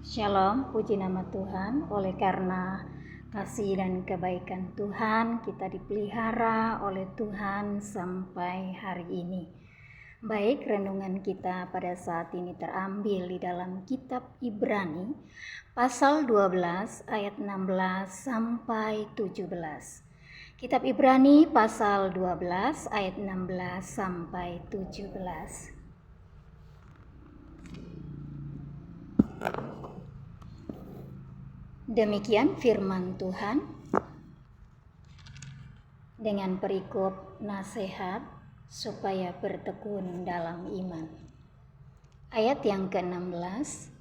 Shalom, puji nama Tuhan. Oleh karena kasih dan kebaikan Tuhan, kita dipelihara oleh Tuhan sampai hari ini. Baik, renungan kita pada saat ini terambil di dalam kitab Ibrani, pasal 12 ayat 16 sampai 17. Kitab Ibrani pasal 12 ayat 16 sampai 17. Demikian firman Tuhan dengan perikop nasihat supaya bertekun dalam iman. Ayat yang ke-16,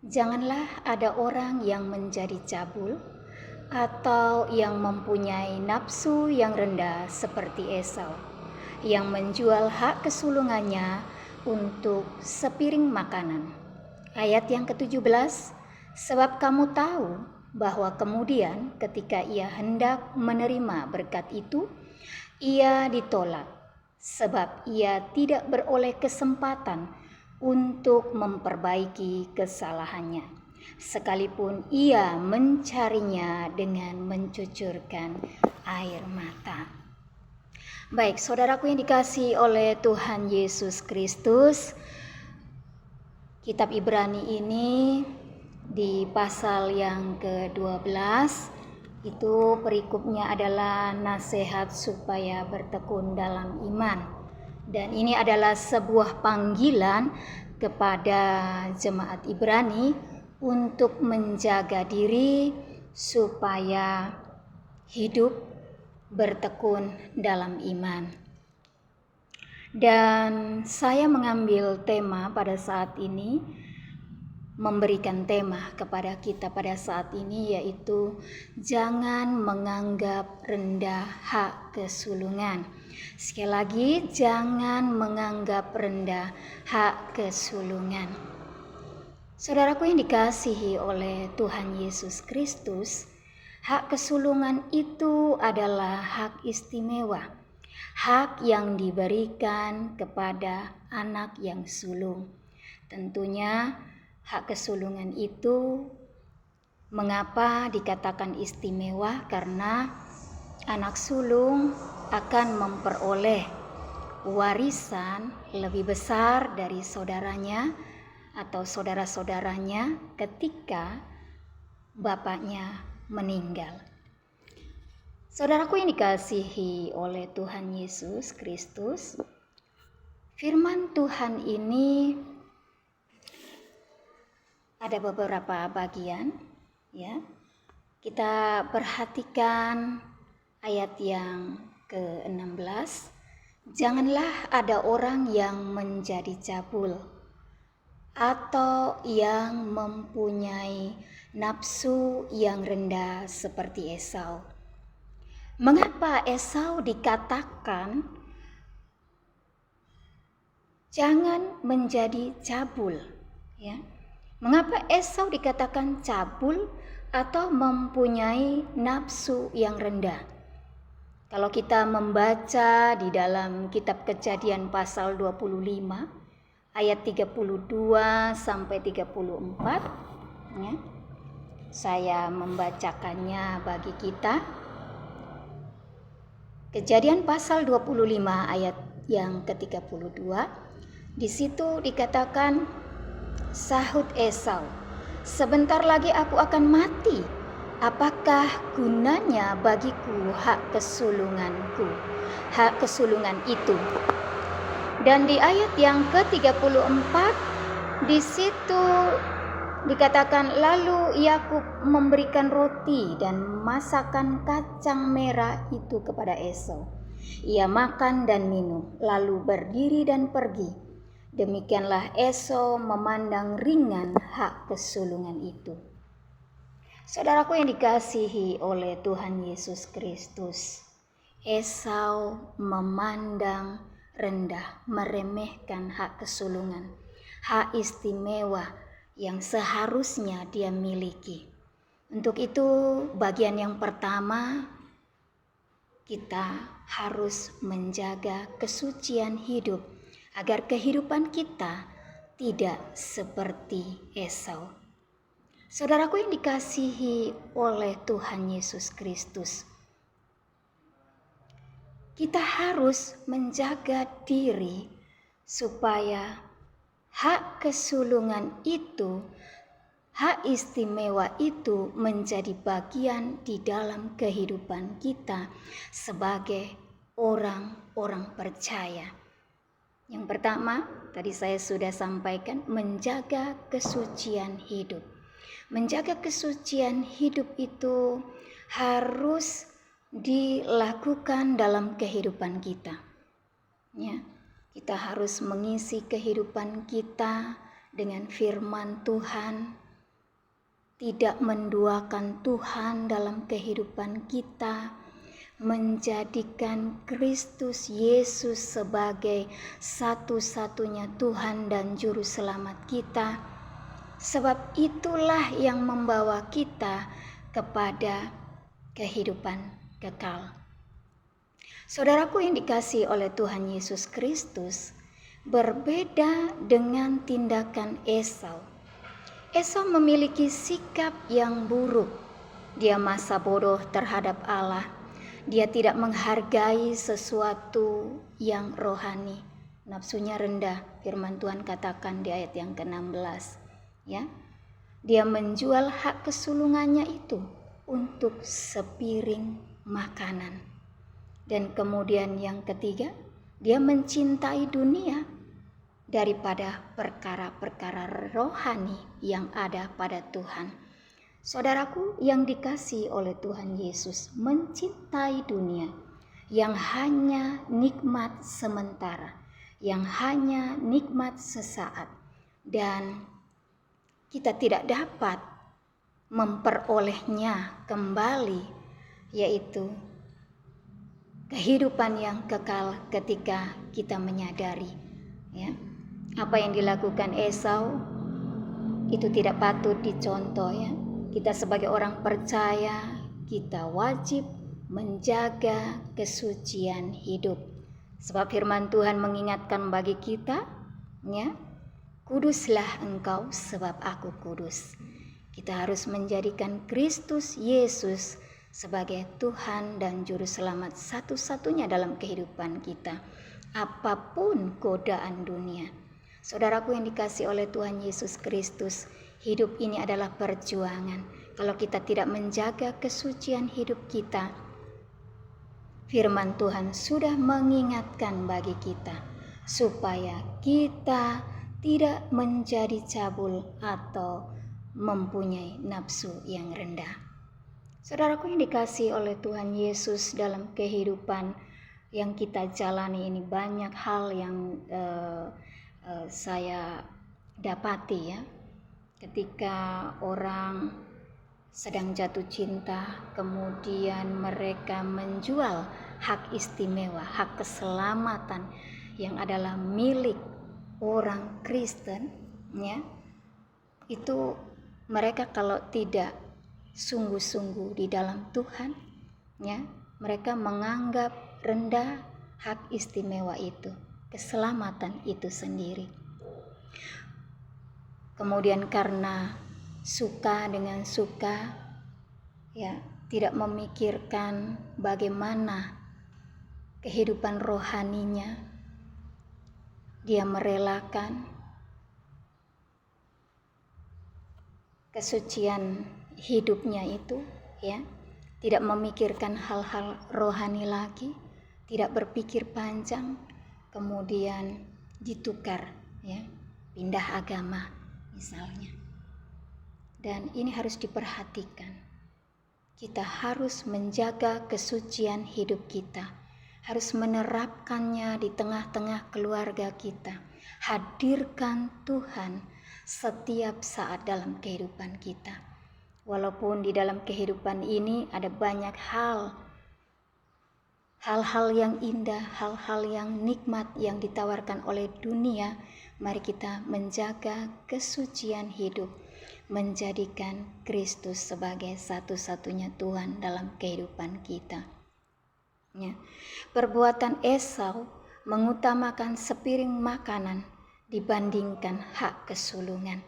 janganlah ada orang yang menjadi cabul atau yang mempunyai nafsu yang rendah seperti Esau, yang menjual hak kesulungannya untuk sepiring makanan. Ayat yang ke-17, sebab kamu tahu bahwa kemudian ketika ia hendak menerima berkat itu, ia ditolak, sebab ia tidak beroleh kesempatan untuk memperbaiki kesalahannya, sekalipun ia mencarinya dengan mencucurkan air mata. Baik, saudaraku yang dikasihi oleh Tuhan Yesus Kristus, kitab Ibrani ini di pasal yang ke-12 itu perikopnya adalah nasihat supaya bertekun dalam iman. Dan ini adalah sebuah panggilan kepada jemaat Ibrani untuk menjaga diri supaya hidup bertekun dalam iman. Dan saya mengambil tema pada saat ini, memberikan tema kepada kita pada saat ini, yaitu jangan menganggap rendah hak kesulungan. Sekali lagi, jangan menganggap rendah hak kesulungan. Saudaraku yang dikasihi oleh Tuhan Yesus Kristus, hak kesulungan itu adalah hak istimewa, hak yang diberikan kepada anak yang sulung. Tentunya hak kesulungan itu mengapa dikatakan istimewa? Karena anak sulung akan memperoleh warisan lebih besar dari saudaranya atau saudara-saudaranya ketika bapaknya meninggal. Saudaraku yang dikasihi oleh Tuhan Yesus Kristus, firman Tuhan ini ada beberapa bagian, ya. Kita perhatikan ayat yang ke-16. Janganlah ada orang yang menjadi cabul atau yang mempunyai nafsu yang rendah seperti Esau. Mengapa Esau dikatakan jangan menjadi cabul, ya? Mengapa Esau dikatakan cabul atau mempunyai nafsu yang rendah? Kalau kita membaca di dalam kitab Kejadian pasal 25 ayat 32 sampai 34, ya. Saya membacakannya bagi kita. Kejadian pasal 25 ayat yang ke-32, di situ dikatakan, sahut Esau, sebentar lagi aku akan mati. Apakah gunanya bagiku hak kesulunganku, hak kesulungan itu? Dan di ayat yang ke-34 di situ dikatakan, lalu Yakub memberikan roti dan masakan kacang merah itu kepada Esau. Ia makan dan minum, lalu berdiri dan pergi. Demikianlah Esau memandang ringan hak kesulungan itu. Saudaraku yang dikasihi oleh Tuhan Yesus Kristus, Esau memandang rendah, meremehkan hak kesulungan, hak istimewa yang seharusnya dia miliki. Untuk itu, bagian yang pertama, kita harus menjaga kesucian hidup agar kehidupan kita tidak seperti Esau. Saudaraku yang dikasihi oleh Tuhan Yesus Kristus, kita harus menjaga diri supaya hak kesulungan itu, hak istimewa itu menjadi bagian di dalam kehidupan kita sebagai orang-orang percaya. Yang pertama, tadi saya sudah sampaikan, menjaga kesucian hidup. Menjaga kesucian hidup itu harus dilakukan dalam kehidupan kita. Ya, kita harus mengisi kehidupan kita dengan firman Tuhan, tidak menduakan Tuhan dalam kehidupan kita, menjadikan Kristus Yesus sebagai satu-satunya Tuhan dan Juru Selamat kita. Sebab itulah yang membawa kita kepada kehidupan kekal. Saudaraku yang dikasihi oleh Tuhan Yesus Kristus, berbeda dengan tindakan Esau. Esau memiliki sikap yang buruk. Dia masa bodoh terhadap Allah. Dia tidak menghargai sesuatu yang rohani. Nafsunya rendah, firman Tuhan katakan di ayat yang ke-16. Ya, dia menjual hak kesulungannya itu untuk sepiring makanan. Dan kemudian yang ketiga, dia mencintai dunia daripada perkara-perkara rohani yang ada pada Tuhan. Saudaraku yang dikasihi oleh Tuhan Yesus, mencintai dunia yang hanya nikmat sementara, yang hanya nikmat sesaat, dan kita tidak dapat memperolehnya kembali, yaitu kehidupan yang kekal ketika kita menyadari, ya, apa yang dilakukan Esau itu tidak patut dicontoh, ya. Kita sebagai orang percaya, kita wajib menjaga kesucian hidup. Sebab firman Tuhan mengingatkan bagi kita, ya, kuduslah engkau sebab aku kudus. Kita harus menjadikan Kristus Yesus sebagai Tuhan dan Juru Selamat satu-satunya dalam kehidupan kita, apapun godaan dunia. Saudaraku yang dikasihi oleh Tuhan Yesus Kristus, hidup ini adalah perjuangan. Kalau kita tidak menjaga kesucian hidup kita, firman Tuhan sudah mengingatkan bagi kita supaya kita tidak menjadi cabul atau mempunyai nafsu yang rendah. Saudaraku yang dikasihi oleh Tuhan Yesus, dalam kehidupan yang kita jalani ini banyak hal yang saya dapati, ya. Ketika orang sedang jatuh cinta, kemudian mereka menjual hak istimewa, hak keselamatan yang adalah milik orang Kristen, ya, itu mereka kalau tidak sungguh-sungguh di dalam Tuhan, ya, mereka menganggap rendah hak istimewa itu, keselamatan itu sendiri. Kemudian karena suka dengan suka, ya, tidak memikirkan bagaimana kehidupan rohaninya, dia merelakan kesucian hidupnya itu, ya, tidak memikirkan hal-hal rohani lagi, tidak berpikir panjang, kemudian ditukar, ya, pindah agama misalnya. Dan ini harus diperhatikan. Kita harus menjaga kesucian hidup kita, harus menerapkannya di tengah-tengah keluarga kita. Hadirkan Tuhan setiap saat dalam kehidupan kita. Walaupun di dalam kehidupan ini ada banyak hal-hal yang indah, hal-hal yang nikmat yang ditawarkan oleh dunia, mari kita menjaga kesucian hidup, menjadikan Kristus sebagai satu-satunya Tuhan dalam kehidupan kita. Ya. Perbuatan Esau mengutamakan sepiring makanan dibandingkan hak kesulungan.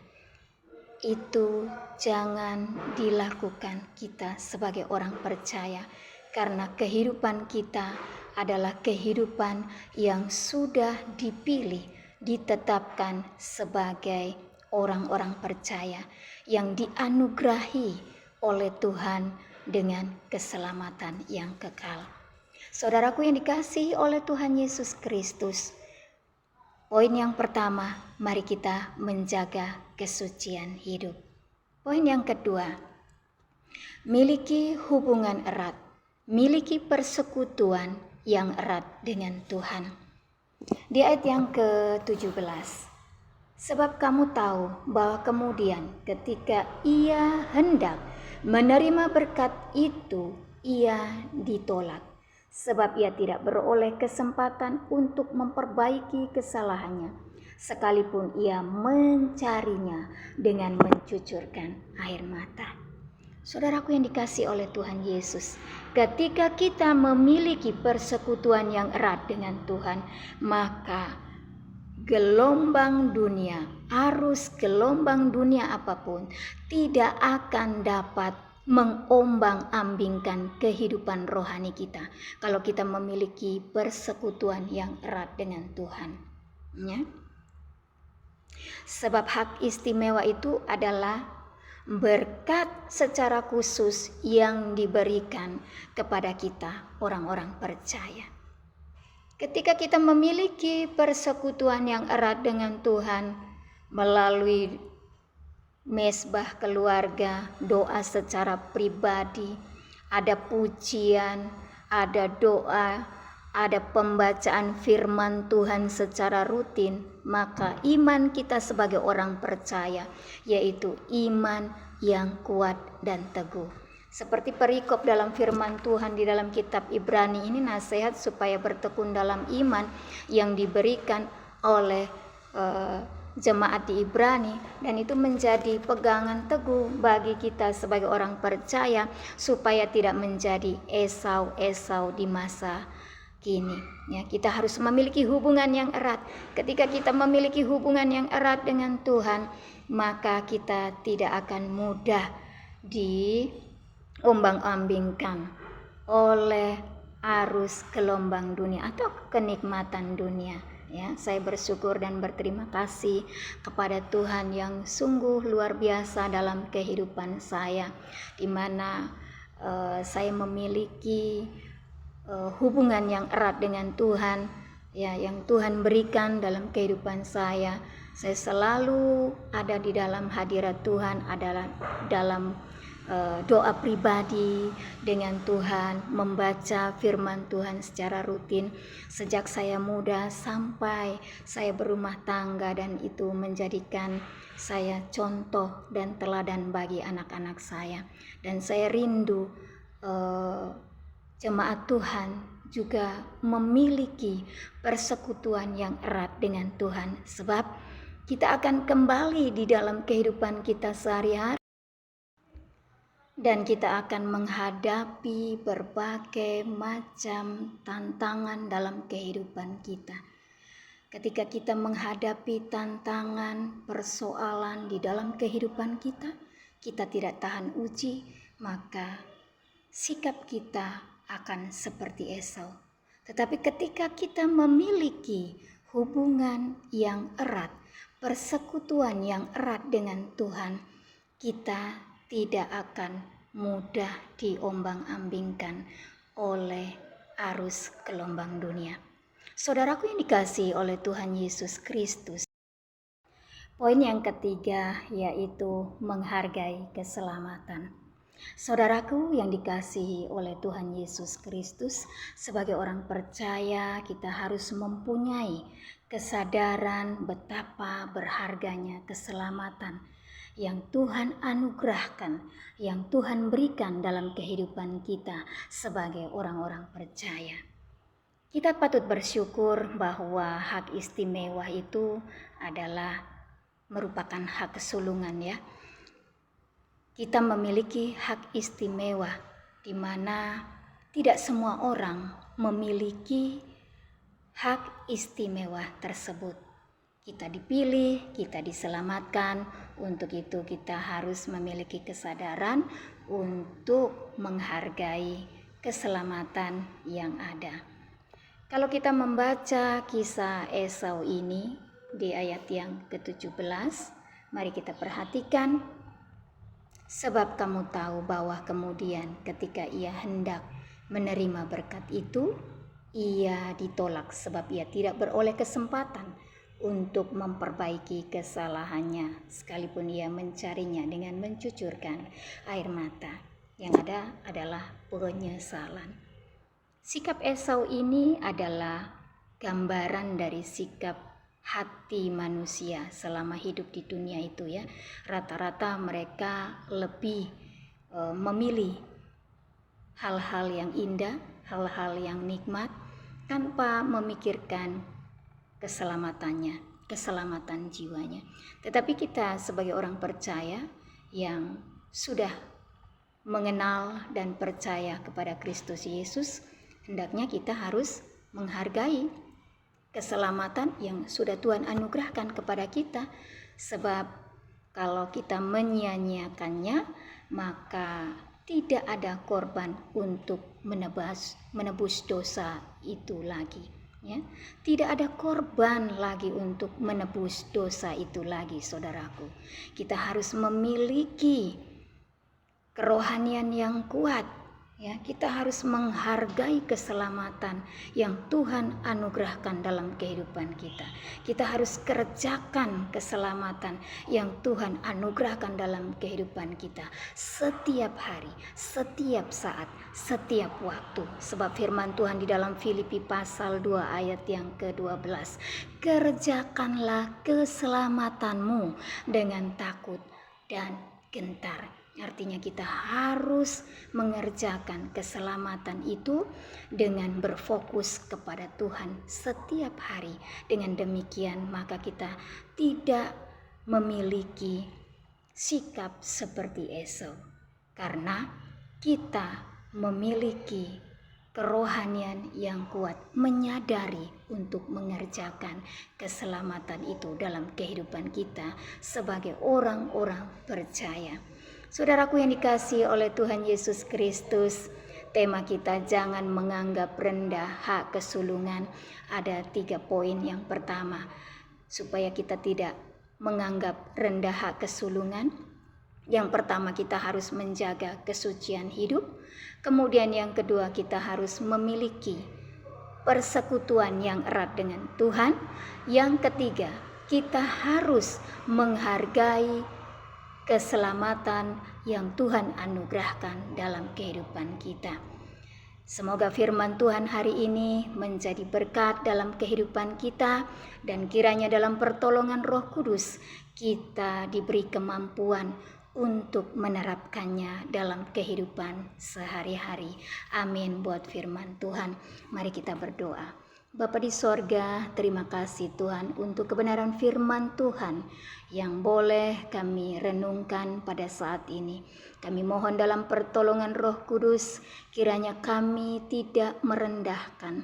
itu jangan dilakukan kita sebagai orang percaya, karena kehidupan kita adalah kehidupan yang sudah dipilih, ditetapkan sebagai orang-orang percaya yang dianugerahi oleh Tuhan dengan keselamatan yang kekal. Saudaraku yang dikasihi oleh Tuhan Yesus Kristus, poin yang pertama, mari kita menjaga kesucian hidup. Poin yang kedua, miliki hubungan erat, miliki persekutuan yang erat dengan Tuhan. Di ayat yang ke-17, sebab kamu tahu bahwa kemudian ketika ia hendak menerima berkat itu, ia ditolak. Sebab ia tidak beroleh kesempatan untuk memperbaiki kesalahannya, sekalipun ia mencarinya dengan mencucurkan air mata. Saudaraku yang dikasihi oleh Tuhan Yesus, ketika kita memiliki persekutuan yang erat dengan Tuhan, maka gelombang dunia, arus gelombang dunia apapun tidak akan dapat mengombang-ambingkan kehidupan rohani kita kalau kita memiliki persekutuan yang erat dengan Tuhan. Ya. Sebab hak istimewa itu adalah berkat secara khusus yang diberikan kepada kita orang-orang percaya. Ketika kita memiliki persekutuan yang erat dengan Tuhan melalui mesbah keluarga, doa secara pribadi, ada pujian, ada doa, ada pembacaan firman Tuhan secara rutin, maka iman kita sebagai orang percaya yaitu iman yang kuat dan teguh. Seperti perikop dalam firman Tuhan di dalam kitab Ibrani ini, nasihat supaya bertekun dalam iman yang diberikan oleh jemaat di Ibrani, dan itu menjadi pegangan teguh bagi kita sebagai orang percaya supaya tidak menjadi Esau di masa kini. Ya, kita harus memiliki hubungan yang erat. Ketika kita memiliki hubungan yang erat dengan Tuhan, maka kita tidak akan mudah diombang-ambingkan oleh arus gelombang dunia atau kenikmatan dunia. Ya, saya bersyukur dan berterima kasih kepada Tuhan yang sungguh luar biasa dalam kehidupan saya, di mana saya memiliki hubungan yang erat dengan Tuhan, ya, yang Tuhan berikan dalam kehidupan saya. Saya selalu ada di dalam hadirat Tuhan, adalah dalam doa pribadi dengan Tuhan, membaca firman Tuhan secara rutin sejak saya muda sampai saya berumah tangga, dan itu menjadikan saya contoh dan teladan bagi anak-anak saya. Dan saya rindu jemaat Tuhan juga memiliki persekutuan yang erat dengan Tuhan, sebab kita akan kembali di dalam kehidupan kita sehari-hari dan kita akan menghadapi berbagai macam tantangan dalam kehidupan kita. Ketika kita menghadapi tantangan, persoalan di dalam kehidupan kita, kita tidak tahan uji, maka sikap kita akan seperti Esau. Tetapi ketika kita memiliki hubungan yang erat, persekutuan yang erat dengan Tuhan, kita tidak akan mudah diombang-ambingkan oleh arus gelombang dunia. Saudaraku yang dikasihi oleh Tuhan Yesus Kristus, poin yang ketiga yaitu menghargai keselamatan. Saudaraku yang dikasihi oleh Tuhan Yesus Kristus, sebagai orang percaya kita harus mempunyai kesadaran betapa berharganya keselamatan yang Tuhan anugerahkan, yang Tuhan berikan dalam kehidupan kita sebagai orang-orang percaya. Kita patut bersyukur bahwa hak istimewa itu adalah merupakan hak kesulungan, ya. Kita memiliki hak istimewa di mana tidak semua orang memiliki hak istimewa tersebut. Kita dipilih, kita diselamatkan. Untuk itu kita harus memiliki kesadaran untuk menghargai keselamatan yang ada. Kalau kita membaca kisah Esau ini di ayat yang ke-17, mari kita perhatikan. Sebab kamu tahu bahwa kemudian ketika ia hendak menerima berkat itu, ia ditolak sebab ia tidak beroleh kesempatan untuk memperbaiki kesalahannya, sekalipun ia mencarinya dengan mencucurkan air mata. Yang ada adalah penyesalan. Sikap Esau ini adalah gambaran dari sikap hati manusia selama hidup di dunia itu ya. Rata-rata mereka lebih memilih hal-hal yang indah, hal-hal yang nikmat tanpa memikirkan keselamatannya, keselamatan jiwanya. Tetapi kita sebagai orang percaya yang sudah mengenal dan percaya kepada Kristus Yesus, hendaknya kita harus menghargai keselamatan yang sudah Tuhan anugerahkan kepada kita. Sebab kalau kita menyia-nyiakannya, maka tidak ada korban untuk menebus dosa itu lagi. Ya, tidak ada korban lagi untuk menebus dosa itu lagi, saudaraku. Kita harus memiliki kerohanian yang kuat. Ya, kita harus menghargai keselamatan yang Tuhan anugerahkan dalam kehidupan kita. Kita harus kerjakan keselamatan yang Tuhan anugerahkan dalam kehidupan kita setiap hari, setiap saat, setiap waktu. Sebab firman Tuhan di dalam Filipi pasal 2 ayat yang ke-12, kerjakanlah keselamatanmu dengan takut dan gentar. Artinya kita harus mengerjakan keselamatan itu dengan berfokus kepada Tuhan setiap hari. Dengan demikian maka kita tidak memiliki sikap seperti Esau, karena kita memiliki kerohanian yang kuat, menyadari untuk mengerjakan keselamatan itu dalam kehidupan kita sebagai orang-orang percaya. Saudaraku yang dikasihi oleh Tuhan Yesus Kristus, tema kita jangan menganggap rendah hak kesulungan. Ada 3 poin. Yang pertama, supaya kita tidak menganggap rendah hak kesulungan. Yang pertama, kita harus menjaga kesucian hidup. Kemudian yang kedua, kita harus memiliki persekutuan yang erat dengan Tuhan. Yang ketiga, kita harus menghargai keselamatan yang Tuhan anugerahkan dalam kehidupan kita. Semoga firman Tuhan hari ini menjadi berkat dalam kehidupan kita, dan kiranya dalam pertolongan Roh Kudus kita diberi kemampuan untuk menerapkannya dalam kehidupan sehari-hari. Amin buat firman Tuhan. Mari kita berdoa. Bapa di sorga, terima kasih Tuhan untuk kebenaran firman Tuhan yang boleh kami renungkan pada saat ini. Kami mohon dalam pertolongan Roh Kudus, kiranya kami tidak merendahkan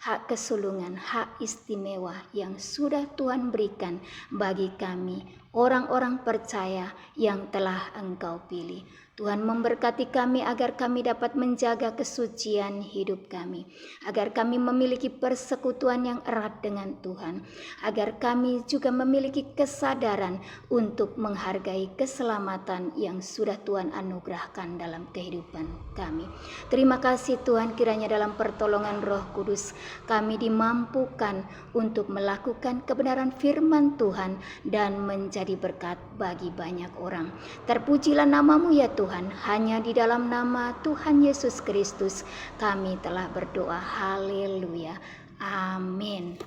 hak kesulungan, hak istimewa yang sudah Tuhan berikan bagi kami, orang-orang percaya yang telah Engkau pilih. Tuhan memberkati kami agar kami dapat menjaga kesucian hidup kami, agar kami memiliki persekutuan yang erat dengan Tuhan, agar kami juga memiliki kesadaran untuk menghargai keselamatan yang sudah Tuhan anugerahkan dalam kehidupan kami. Terima kasih Tuhan, kiranya dalam pertolongan Roh Kudus kami dimampukan untuk melakukan kebenaran firman Tuhan dan menjadi berkat bagi banyak orang. Terpujilah namamu ya Tuhan. Hanya di dalam nama Tuhan Yesus Kristus kami telah berdoa. Haleluya. Amin.